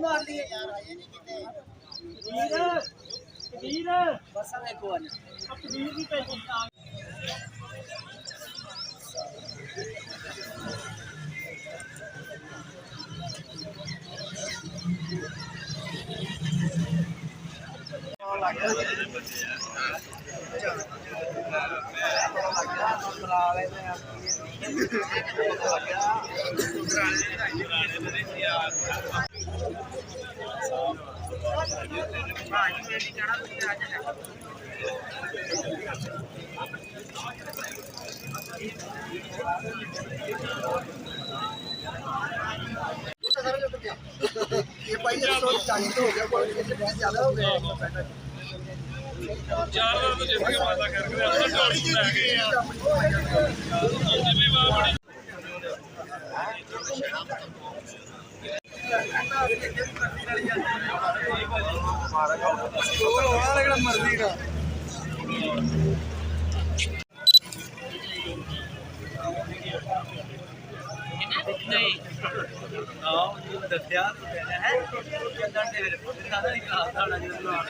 मार दिए यार बस देखो ये भाई 140 हो गया ज्यादा हो गया चार तो जिसके वादा करके मर्जी का नहीं दसिया है